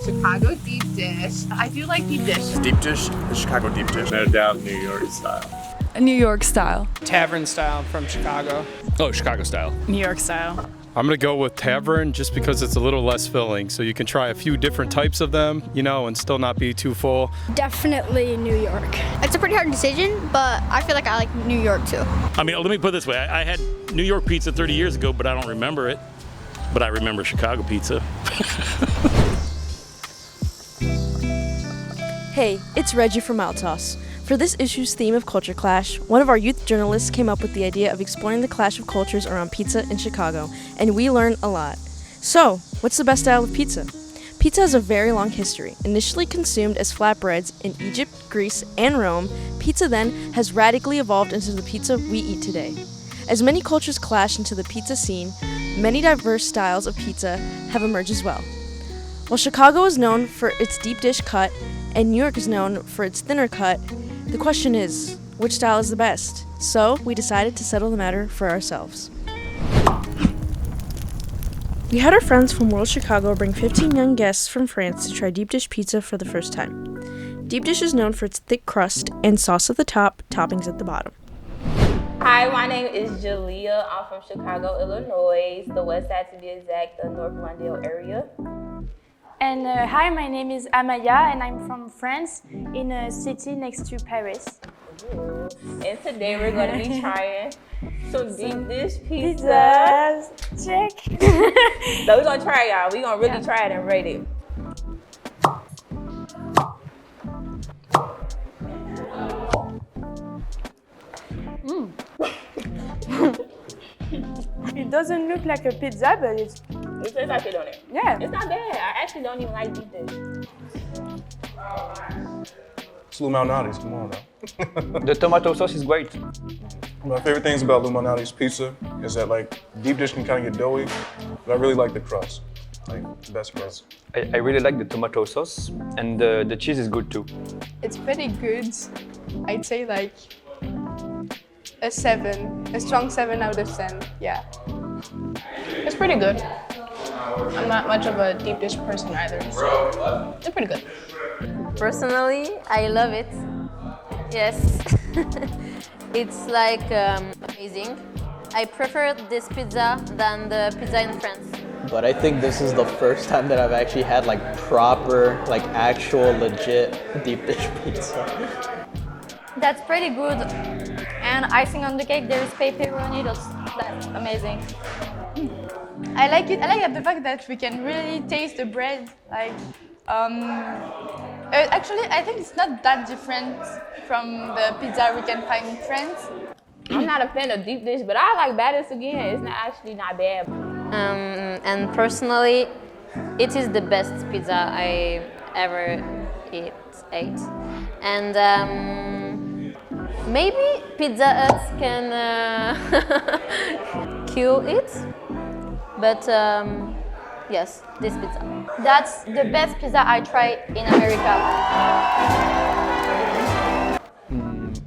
Chicago deep dish. I do like deep dish. Deep dish, the Chicago deep dish. No doubt New York style. A New York style. Tavern style from Chicago. Oh, Chicago style. New York style. I'm gonna go with tavern just because it's a little less filling, so you can try a few different types of them, and still not be too full. Definitely New York. It's a pretty hard decision, but I feel like I like New York too. I mean, let me put it this way. I had New York pizza 30 years ago, but I don't remember it. But I remember Chicago pizza. Hey, it's Reggie from Mildsauce. For this issue's theme of culture clash, one of our youth journalists came up with the idea of exploring the clash of cultures around pizza in Chicago, and we learned a lot. So, what's the best style of pizza? Pizza has a very long history. Initially consumed as flatbreads in Egypt, Greece, and Rome, pizza then has radically evolved into the pizza we eat today. As many cultures clash into the pizza scene, many diverse styles of pizza have emerged as well. While Chicago is known for its deep dish cut, and New York is known for its thinner cut, the question is, which style is the best? So, we decided to settle the matter for ourselves. We had our friends from World Chicago bring 15 young guests from France to try deep dish pizza for the first time. Deep dish is known for its thick crust and sauce at the top, toppings at the bottom. Hi, my name is Jalea. I'm from Chicago, Illinois, the west side to be exact, the North Lawndale area. And hi, my name is Amaya, and I'm from France, in a city next to Paris. Ooh. And today we're going to be trying some deep dish pizza. Check. So we're going to try it, y'all. We're going to really try it and rate it. It doesn't look like a pizza, but it tastes like it, don't it? Yeah. It's not bad. I actually don't even like deep dish. It's Lou Malnati's, come on now. The tomato sauce is great. My favorite things about Lou Malnati's pizza is that deep dish can kind of get doughy, but I really like the crust, the best crust. I really like the tomato sauce, and the cheese is good too. It's pretty good. I'd say a 7, a strong 7 out of 10, yeah. It's pretty good. I'm not much of a deep dish person either, so it's pretty good. Personally, I love it. Yes. It's amazing. I prefer this pizza than the pizza in France. But I think this is the first time that I've actually had proper, actual legit deep dish pizza. That's pretty good. And icing on the cake, there is pepperoni. That's amazing. I like it. I like the fact that we can really taste the bread. Actually, I think it's not that different from the pizza we can find in France. I'm not a fan of deep dish, but I like Baddest again. It's not bad. And personally, it is the best pizza I ever ate. And maybe Pizza Hut can kill it, but yes, this pizza. That's the best pizza I tried in America.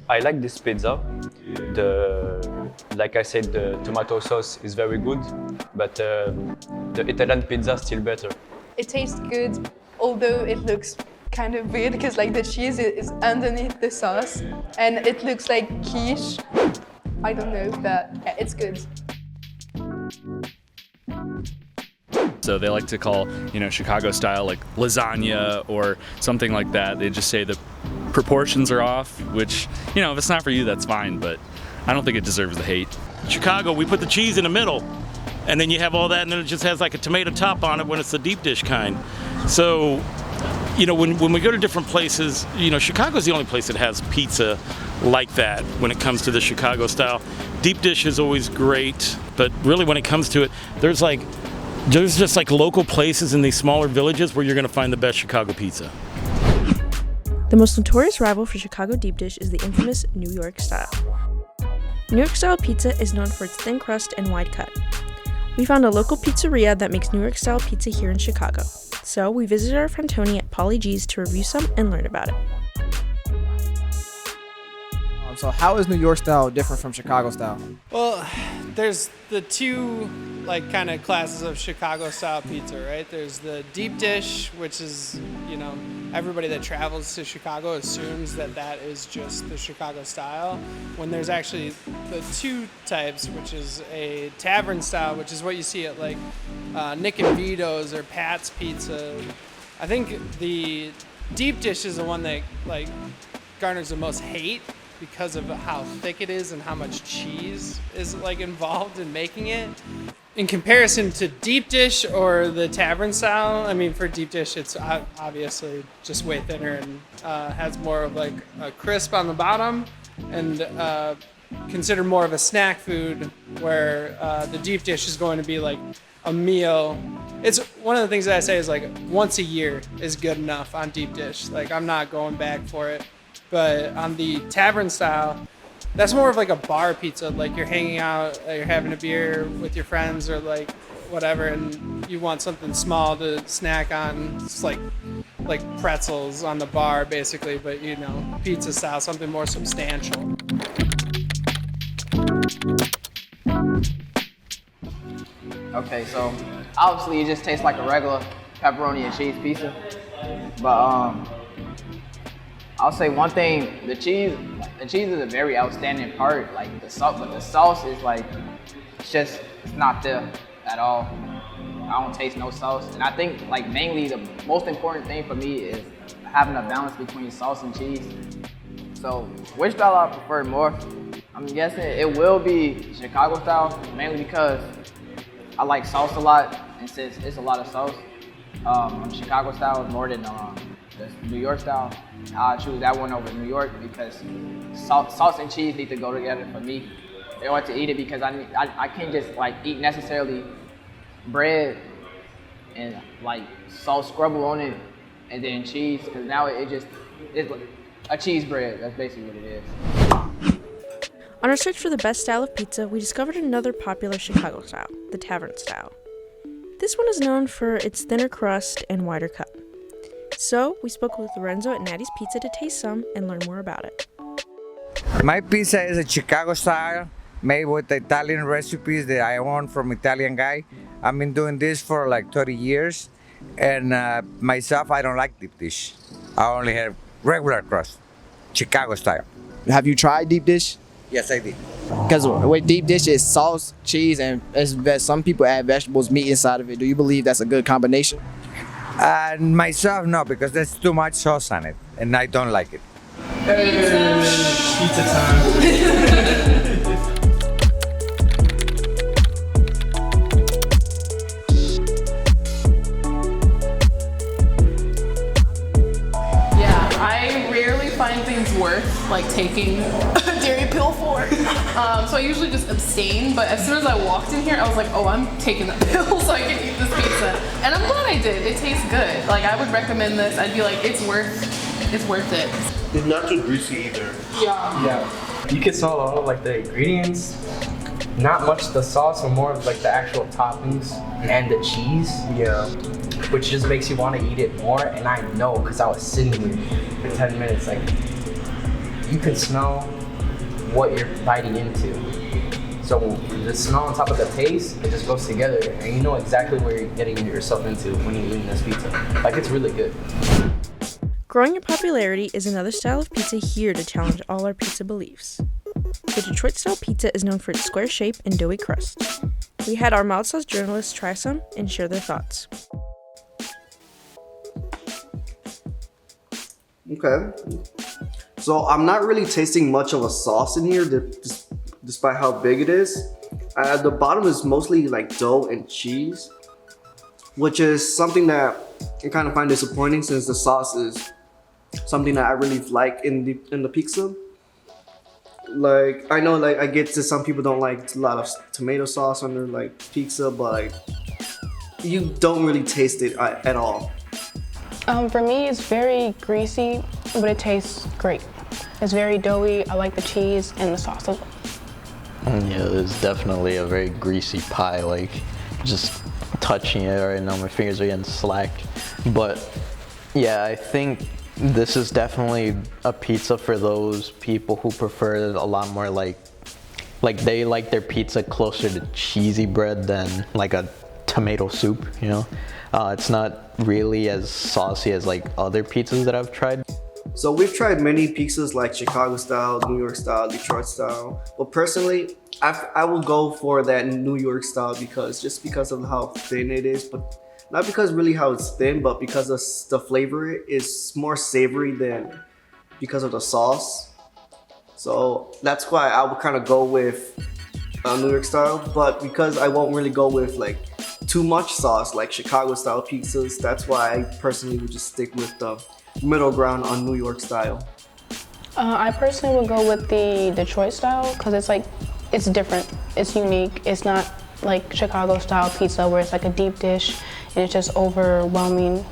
I like this pizza. Like I said, the tomato sauce is very good, but the Italian pizza is still better. It tastes good, although it looks kind of weird because the cheese is underneath the sauce and it looks like quiche. I don't know, but yeah, it's good. So they like to call, Chicago style lasagna or something like that. They just say the proportions are off, which, if it's not for you, that's fine, but I don't think it deserves the hate. Chicago, we put the cheese in the middle, and then you have all that, and then it just has a tomato top on it when it's the deep dish kind. So, when we go to different places, Chicago's the only place that has pizza like that when it comes to the Chicago style. Deep dish is always great, but really when it comes to it, there's just local places in these smaller villages where you're going to find the best Chicago pizza. The most notorious rival for Chicago deep dish is the infamous New York style. New York style pizza is known for its thin crust and wide cut. We found a local pizzeria that makes New York style pizza here in Chicago. So we visited our friend Tony at Polly G's to review some and learn about it. So how is New York style different from Chicago style? Well, there's the two like kind of classes of Chicago style pizza, right? There's the deep dish, which is, you know, everybody that travels to Chicago assumes that that is just the Chicago style, when there's actually the two types, which is a tavern style, which is what you see at like Nick and Vito's or Pat's Pizza. I think the deep dish is the one that like garners the most hate because of how thick it is and how much cheese is like involved in making it. In comparison to deep dish or the tavern style, I mean, for deep dish, it's obviously just way thinner and has more of like a crisp on the bottom, and considered more of a snack food, where the deep dish is going to be like a meal. It's one of the things that I say is like once a year is good enough on deep dish. Like I'm not going back for it. But on the tavern style, that's more of like a bar pizza. Like you're hanging out, you're having a beer with your friends or like whatever, and you want something small to snack on. It's like pretzels on the bar basically, but you know, pizza style, something more substantial. Okay, so obviously it just tastes like a regular pepperoni and cheese pizza, but I'll say one thing: the cheese is a very outstanding part. Like the sauce, but the sauce is like it's not there at all. I don't taste no sauce, and I think like mainly the most important thing for me is having a balance between sauce and cheese. So which style I prefer more? I'm guessing it will be Chicago style, mainly because I like sauce a lot, and since it's a lot of sauce, Chicago style is more than the New York style. I'll choose that one over New York because sauce and cheese need to go together for me. I want to eat it because I can't just like eat necessarily bread and like sauce scrubble on it and then cheese, because now it's like a cheese bread. That's basically what it is. On our search for the best style of pizza, we discovered another popular Chicago style, the tavern style. This one is known for its thinner crust and wider cut. So we spoke with Lorenzo at Natty's Pizza to taste some and learn more about it. My pizza is a Chicago style, made with the Italian recipes that I own from Italian guy. I've been doing this for like 30 years, and myself, I don't like deep dish. I only have regular crust, Chicago style. Have you tried deep dish? Yes, I did. Because with deep dish, it's sauce, cheese, and some people add vegetables, meat inside of it. Do you believe that's a good combination? Myself, no, because there's too much sauce on it, and I don't like it. Pizza time. Find things worth like taking a dairy pill for. So I usually just abstain, but as soon as I walked in here, I was like, oh, I'm taking that pill so I can eat this pizza. And I'm glad I did. It tastes good. Like I would recommend this. I'd be like, it's worth it. It's not too greasy either. Yeah. You can smell all of like the ingredients. Not much the sauce, but more of like the actual toppings and the cheese. Yeah. Which just makes you want to eat it more, and I know because I was sitting here for 10 minutes, like you can smell what you're biting into. So the smell on top of the taste, it just goes together, and you know exactly where you're getting yourself into when you're eating this pizza. Like it's really good. Growing in popularity is another style of pizza here to challenge all our pizza beliefs. The Detroit-style pizza is known for its square shape and doughy crust. We had our Mildsauce journalists try some and share their thoughts. Okay. So I'm not really tasting much of a sauce in here, despite how big it is. The bottom is mostly like dough and cheese, which is something that I kind of find disappointing since the sauce is something that I really like in the pizza. Like I know, like I get to some people don't like a lot of tomato sauce on their like pizza, but like you don't really taste it at all. For me, it's very greasy, but it tastes great. It's very doughy. I like the cheese and the sauce as well. Yeah, it's definitely a very greasy pie. Like, just touching it right now, my fingers are getting slacked. But yeah, I think this is definitely a pizza for those people who prefer a lot more like like they like their pizza closer to cheesy bread than like a tomato soup, you know? It's not really as saucy as like other pizzas that I've tried. So we've tried many pizzas like Chicago style, New York style, Detroit style. But personally, I will go for that New York style just because of how thin it is, but not because really how it's thin, but because of the flavor is more savory than because of the sauce. So that's why I would kind of go with New York style, but because I won't really go with like too much sauce like Chicago style pizzas, that's why I personally would just stick with the middle ground on New York style. I personally would go with the Detroit style because it's different, it's unique. It's not like Chicago style pizza where it's like a deep dish and it's just overwhelming.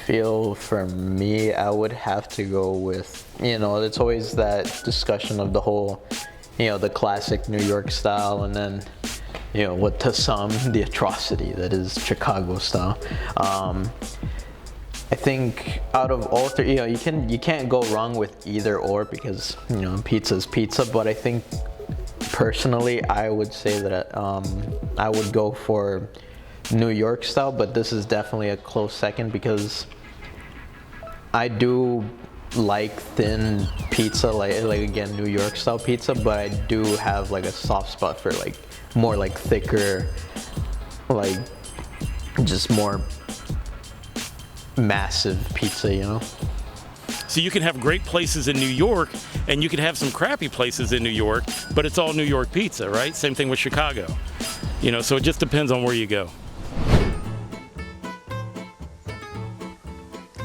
Feel for me, I would have to go with, you know, it's always that discussion of the whole, you know, the classic New York style and then, you know, what to some, the atrocity that is Chicago style. I think out of all three, you know, you can't go wrong with either or because, you know, pizza's pizza, but I think personally I would say that I would go for New York style, but this is definitely a close second because I do like thin pizza, like again New York style pizza, but I do have like a soft spot for like more like thicker, like just more massive pizza, you know? So you can have great places in New York and you can have some crappy places in New York, but it's all New York pizza, right? Same thing with Chicago. You know, so it just depends on where you go.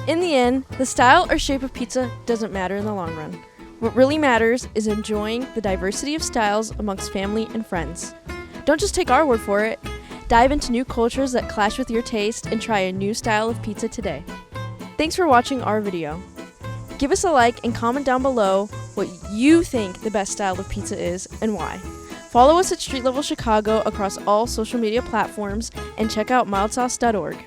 In the end, the style or shape of pizza doesn't matter in the long run. What really matters is enjoying the diversity of styles amongst family and friends. Don't just take our word for it. Dive into new cultures that clash with your taste and try a new style of pizza today. Thanks for watching our video. Give us a like and comment down below what you think the best style of pizza is and why. Follow us at Street Level Chicago across all social media platforms and check out mildsauce.org.